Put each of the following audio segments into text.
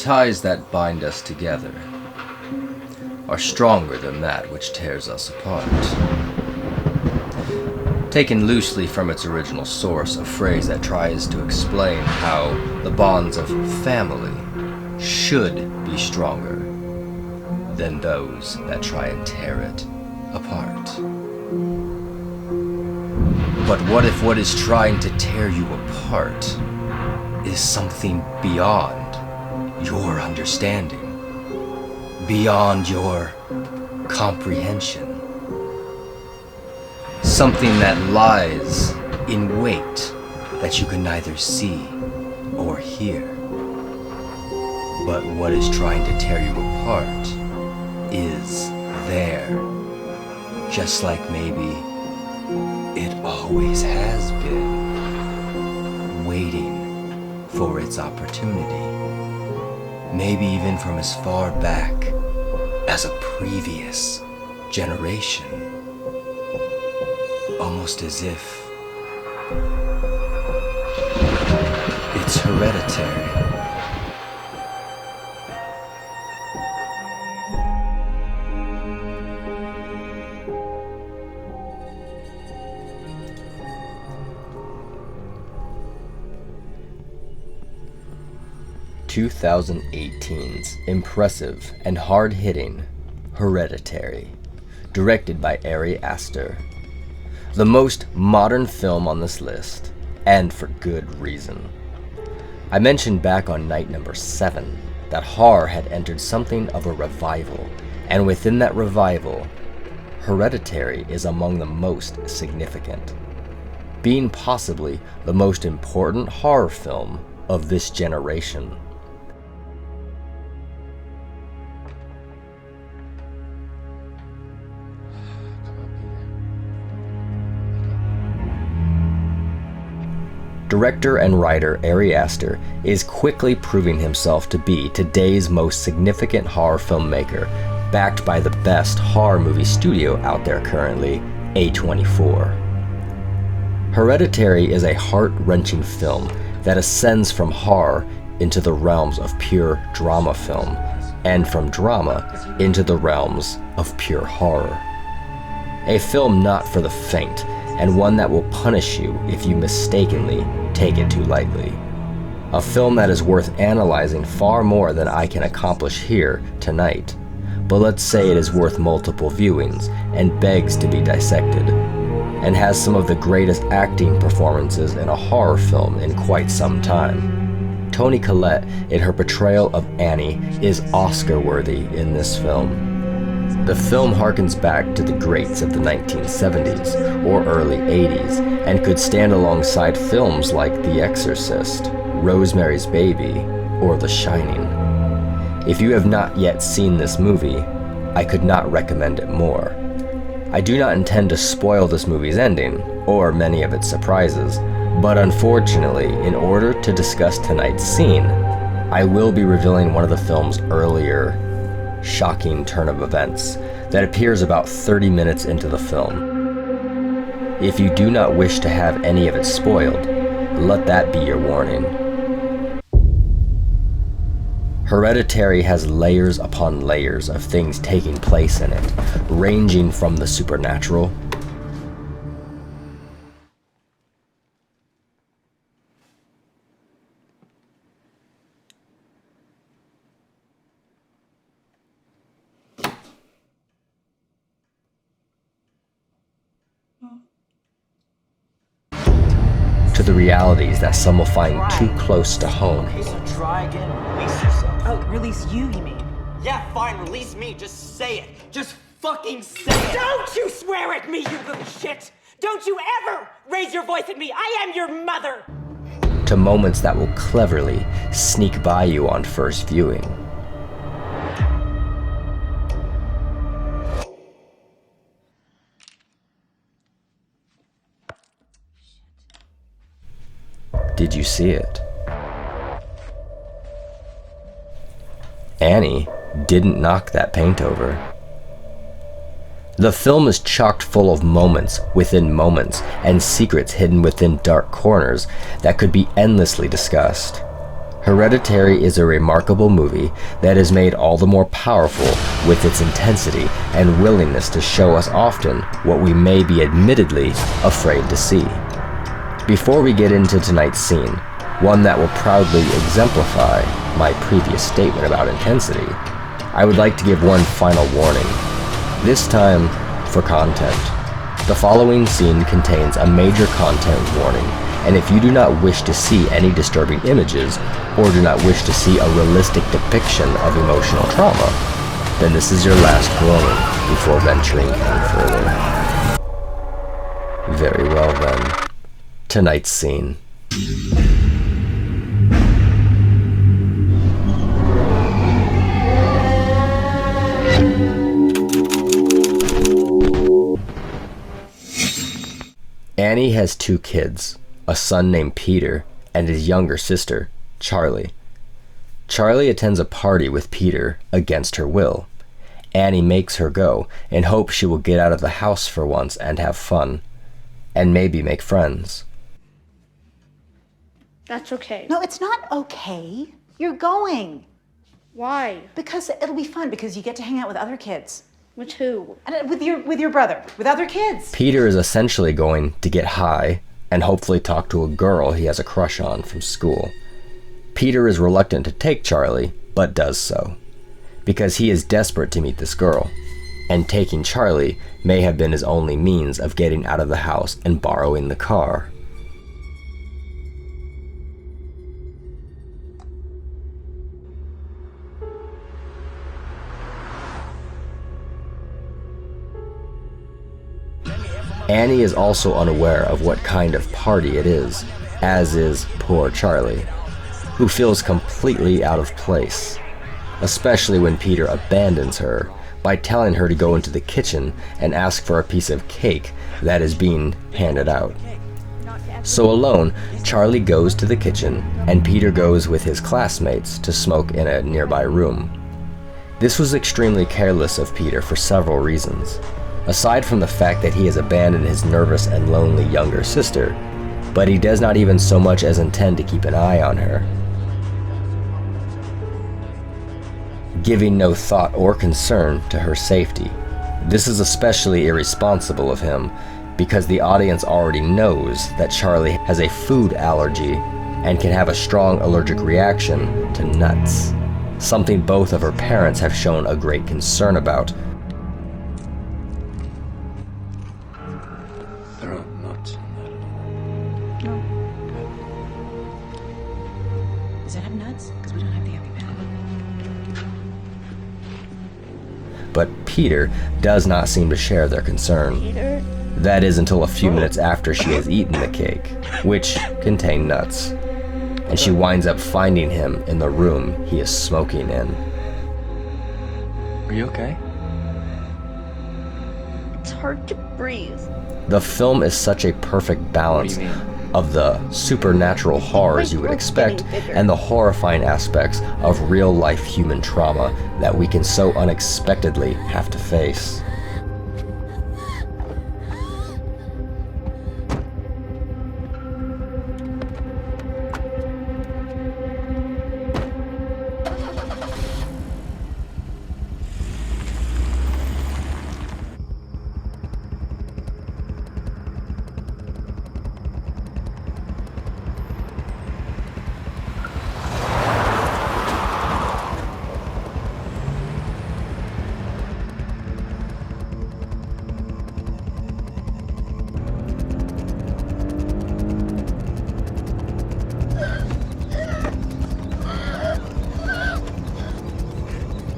ties that bind us together are stronger than that which tears us apart. Taken loosely from its original source, a phrase that tries to explain how the bonds of family should be stronger than those that try and tear it apart. But what if what is trying to tear you apart is something beyond your understanding, beyond your comprehension? Something that lies in wait that you can neither see or hear. But what is trying to tear you apart is there, just like maybe it always has been, waiting for its opportunity. Maybe even from as far back as a previous generation. Almost as if it's hereditary. (2018's impressive and hard-hitting Hereditary, directed by Ari Aster. The most modern film on this list, and for good reason. I mentioned back on night number 7 that horror had entered something of a revival, and within that revival, Hereditary is among the most significant, being possibly the most important horror film of this generation. Director and writer Ari Aster is quickly proving himself to be today's most significant horror filmmaker, backed by the best horror movie studio out there currently, A24. Hereditary is a heart-wrenching film that ascends from horror into the realms of pure drama film, and from drama into the realms of pure horror. A film not for the faint, and one that will punish you if you mistakenly take it too lightly. A film that is worth analyzing far more than I can accomplish here tonight, but let's say it is worth multiple viewings and begs to be dissected, and has some of the greatest acting performances in a horror film in quite some time. Toni Collette, in her portrayal of Annie, is Oscar-worthy in this film. The film harkens back to the greats of the 1970s or early 80s and could stand alongside films like The Exorcist, Rosemary's Baby, or The Shining. If you have not yet seen this movie, I could not recommend it more. I do not intend to spoil this movie's ending, or many of its surprises, but unfortunately, in order to discuss tonight's scene, I will be revealing one of the film's earlier shocking turn of events that appears about 30 minutes into the film. If you do not wish to have any of it spoiled, let that be your warning. Hereditary has layers upon layers of things taking place in it, ranging from the supernatural to the realities that some will find too close to home. Okay, so try again and release yourself. Oh, release you mean? Yeah, fine, release me. Just say it. Just fucking say it. Don't you swear at me, you little shit! Don't you ever raise your voice at me! I am your mother! To moments that will cleverly sneak by you on first viewing. Did you see it? Annie didn't knock that paint over. The film is chock full of moments within moments and secrets hidden within dark corners that could be endlessly discussed. Hereditary is a remarkable movie that is made all the more powerful with its intensity and willingness to show us often what we may be admittedly afraid to see. Before we get into tonight's scene, one that will proudly exemplify my previous statement about intensity, I would like to give one final warning, this time for content. The following scene contains a major content warning, and if you do not wish to see any disturbing images, or do not wish to see a realistic depiction of emotional trauma, then this is your last warning before venturing any further. Very well then. Tonight's scene. Annie has 2 kids, a son named Peter and his younger sister, Charlie. Charlie attends a party with Peter against her will. Annie makes her go in hopes she will get out of the house for once and have fun, and maybe make friends. That's okay. No, it's not okay. You're going. Why? Because it'll be fun, because you get to hang out with other kids. With who? And with your brother, with other kids. Peter is essentially going to get high and hopefully talk to a girl he has a crush on from school. Peter is reluctant to take Charlie, but does so, because he is desperate to meet this girl, and taking Charlie may have been his only means of getting out of the house and borrowing the car. Annie is also unaware of what kind of party it is, as is poor Charlie, who feels completely out of place, especially when Peter abandons her by telling her to go into the kitchen and ask for a piece of cake that is being handed out. So alone, Charlie goes to the kitchen and Peter goes with his classmates to smoke in a nearby room. This was extremely careless of Peter for several reasons. Aside from the fact that he has abandoned his nervous and lonely younger sister, but he does not even so much as intend to keep an eye on her. Giving no thought or concern to her safety. This is especially irresponsible of him because the audience already knows that Charlie has a food allergy and can have a strong allergic reaction to nuts, something both of her parents have shown a great concern about. There are nuts in that. No. Does that have nuts? Because we don't have the EpiPen. But Peter does not seem to share their concern. Peter? That is until a few minutes after she has eaten the cake, which contained nuts, and she winds up finding him in the room he is smoking in. Are you okay? It's hard to breathe. The film is such a perfect balance What do you mean? of the supernatural horrors you would expect and the horrifying aspects of real-life human trauma that we can so unexpectedly have to face.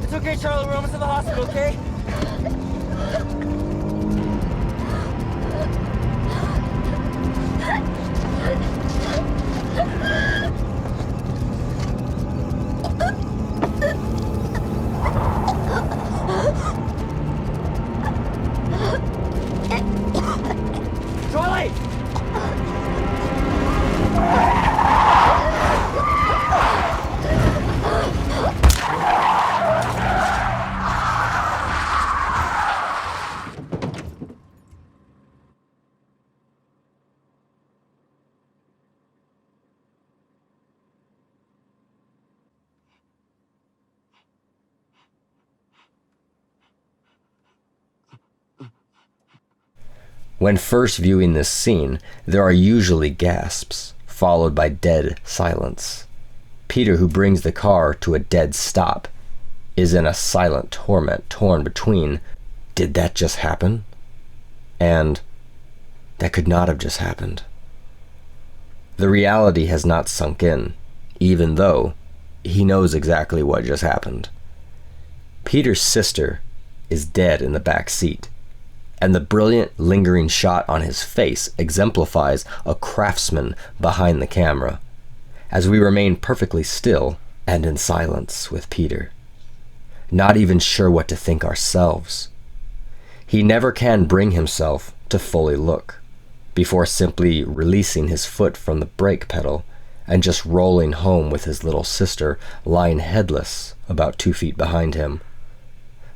It's okay, Charlie. We're almost to the hospital, okay? Twilight! When first viewing this scene, there are usually gasps, followed by dead silence. Peter, who brings the car to a dead stop, is in a silent torment torn between, did that just happen? And that could not have just happened. The reality has not sunk in, even though he knows exactly what just happened. Peter's sister is dead in the back seat, and the brilliant, lingering shot on his face exemplifies a craftsman behind the camera, as we remain perfectly still and in silence with Peter, not even sure what to think ourselves. He never can bring himself to fully look, before simply releasing his foot from the brake pedal and just rolling home with his little sister lying headless about 2 feet behind him.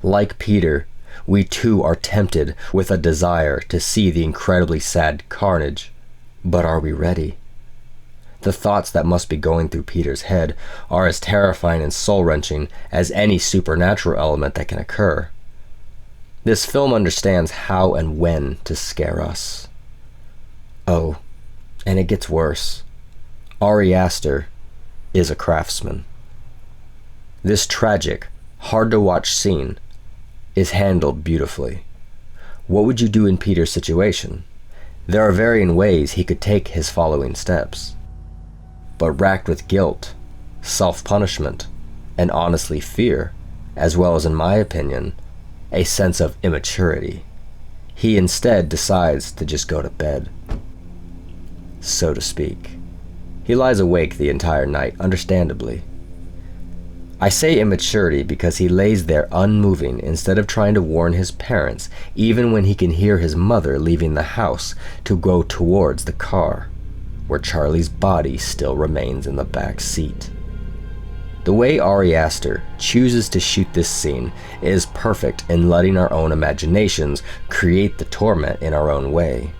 Like Peter, we too are tempted with a desire to see the incredibly sad carnage, but are we ready? The thoughts that must be going through Peter's head are as terrifying and soul-wrenching as any supernatural element that can occur. This film understands how and when to scare us. Oh, and it gets worse. Ari Aster is a craftsman. This tragic, hard-to-watch scene is handled beautifully. What would you do in Peter's situation? There are varying ways he could take his following steps. But racked with guilt, self-punishment, and honestly fear, as well as, in my opinion, a sense of immaturity, he instead decides to just go to bed, so to speak. He lies awake the entire night, understandably. I say immaturity because he lays there unmoving instead of trying to warn his parents, even when he can hear his mother leaving the house to go towards the car, where Charlie's body still remains in the back seat. The way Ari Aster chooses to shoot this scene is perfect in letting our own imaginations create the torment in our own way.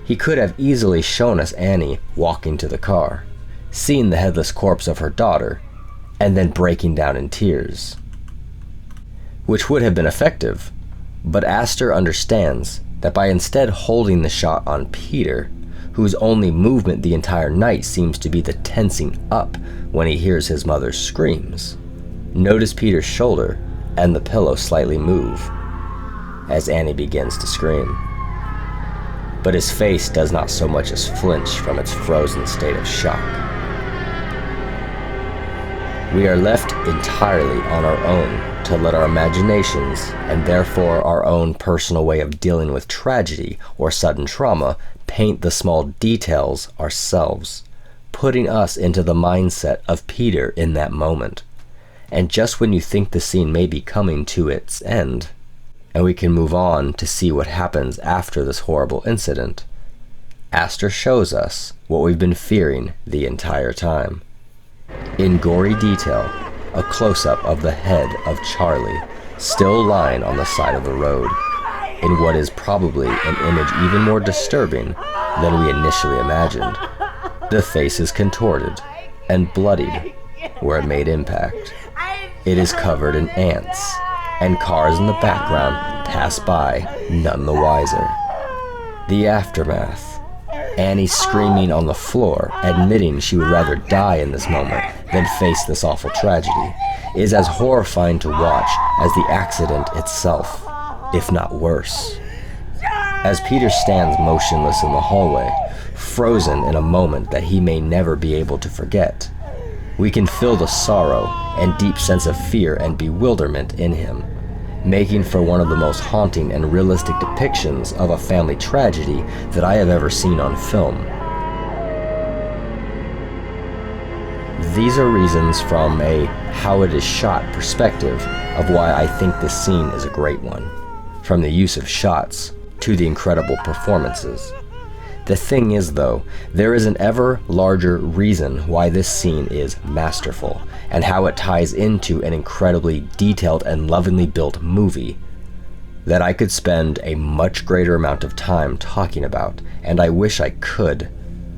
He could have easily shown us Annie walking to the car, seeing the headless corpse of her daughter, and then breaking down in tears, which would have been effective, but Aster understands that by instead holding the shot on Peter, whose only movement the entire night seems to be the tensing up when he hears his mother's screams. Notice Peter's shoulder and the pillow slightly move as Annie begins to scream. But his face does not so much as flinch from its frozen state of shock. We are left entirely on our own to let our imaginations, and therefore our own personal way of dealing with tragedy or sudden trauma, paint the small details ourselves, putting us into the mindset of Peter in that moment. And just when you think the scene may be coming to its end, and we can move on to see what happens after this horrible incident, Aster shows us what we've been fearing the entire time. In gory detail, a close-up of the head of Charlie, still lying on the side of the road, in what is probably an image even more disturbing than we initially imagined. The face is contorted and bloodied where it made impact. It is covered in ants, and cars in the background pass by, none the wiser. The aftermath. Annie screaming on the floor, admitting she would rather die in this moment than face this awful tragedy, is as horrifying to watch as the accident itself, if not worse. As Peter stands motionless in the hallway, frozen in a moment that he may never be able to forget, we can feel the sorrow and deep sense of fear and bewilderment in him, making for one of the most haunting and realistic depictions of a family tragedy that I have ever seen on film. These are reasons from a how it is shot perspective of why I think this scene is a great one, from the use of shots to the incredible performances. The thing is, though, there is an ever larger reason why this scene is masterful, and how it ties into an incredibly detailed and lovingly built movie that I could spend a much greater amount of time talking about, and I wish I could,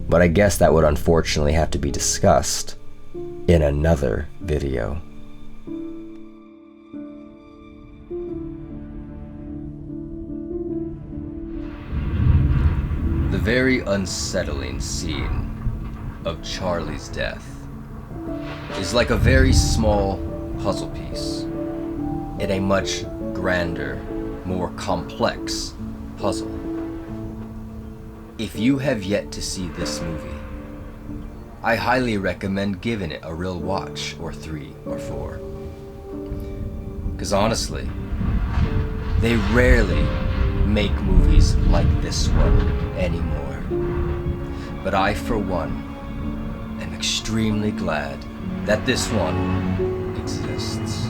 but I guess that would unfortunately have to be discussed in another video. The very unsettling scene of Charlie's death is like a very small puzzle piece in a much grander, more complex puzzle. If you have yet to see this movie, I highly recommend giving it a real watch, or 3 or 4. Because honestly, they rarely make movies like this one anymore. But I, for one, am extremely glad that this one exists.